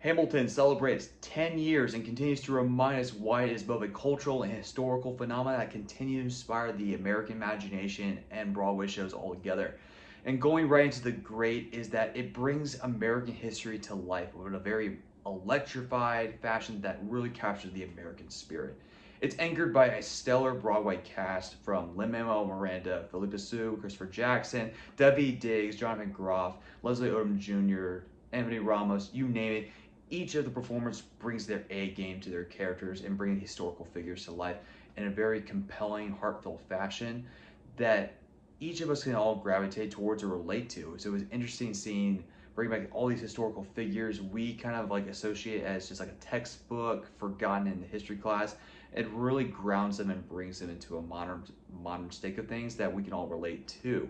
Hamilton celebrates 10 years and continues to remind us why it is both a cultural and historical phenomenon that continues to inspire the American imagination and Broadway shows altogether. And going right into the great is that it brings American history to life with a very electrified fashion that really captures the American spirit. It's anchored by a stellar Broadway cast from Lin-Manuel Miranda, Philippa Sue, Christopher Jackson, Debbie Diggs, Jonathan Groff, Leslie Odom Jr., Anthony Ramos, you name it. Each of the performers brings their A game to their characters and bringing historical figures to life in a very compelling, heartfelt fashion that each of us can all gravitate towards or relate to. So it was interesting seeing bring back all these historical figures we kind of like associate as just like a textbook forgotten in the history class. It really grounds them and brings them into a modern state of things that we can all relate to.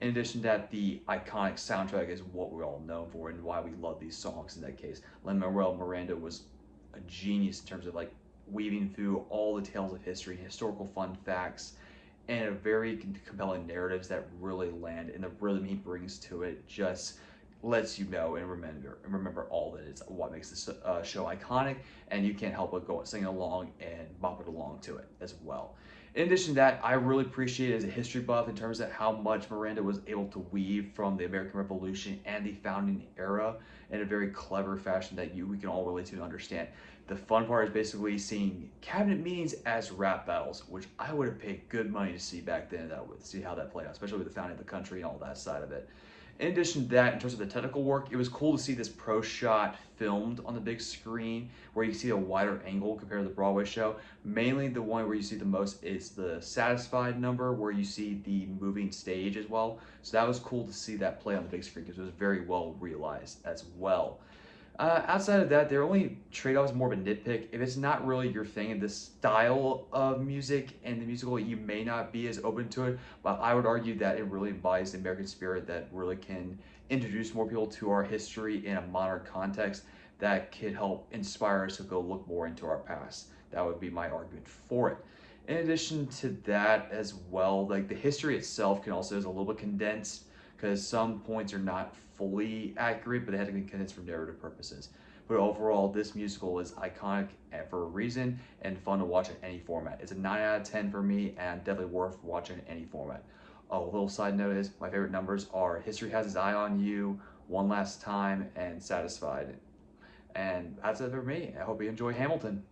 In addition to that, the iconic soundtrack is what we're all known for and why we love these songs in that case. Lin-Manuel Miranda was a genius in terms of like weaving through all the tales of history, historical fun facts, and a very compelling narratives that really land, and the rhythm he brings to it just lets you know and remember all that is what makes this show iconic, and you can't help but go sing along and bop it along to it as well. In addition to that, I really appreciate it as a history buff in terms of how much Miranda was able to weave from the American Revolution and the founding era in a very clever fashion that we can all relate to and understand. The fun part is basically seeing cabinet meetings as rap battles, which I would have paid good money to see back then. That would see how that played out, especially with the founding of the country and all that side of it. In addition to that, in terms of the technical work, it was cool to see this pro shot filmed on the big screen where you see a wider angle compared to the Broadway show. Mainly the one where you see the most is the Satisfied number where you see the moving stage as well. So that was cool to see that play on the big screen because it was very well realized as well. Outside of that, their only trade-off is more of a nitpick. If it's not really your thing in this style of music and the musical, you may not be as open to it. But I would argue that it really embodies the American spirit that really can introduce more people to our history in a modern context that could help inspire us to go look more into our past. That would be my argument for it. In addition to that as well, like the history itself can also is a little bit condensed because some points are not fully accurate, but they had to be condensed for narrative purposes. But overall, this musical is iconic for a reason and fun to watch in any format. It's a 9 out of 10 for me and definitely worth watching in any format. A little side note is my favorite numbers are History Has Its Eye on You, One Last Time, and Satisfied. And that's it for me. I hope you enjoy Hamilton.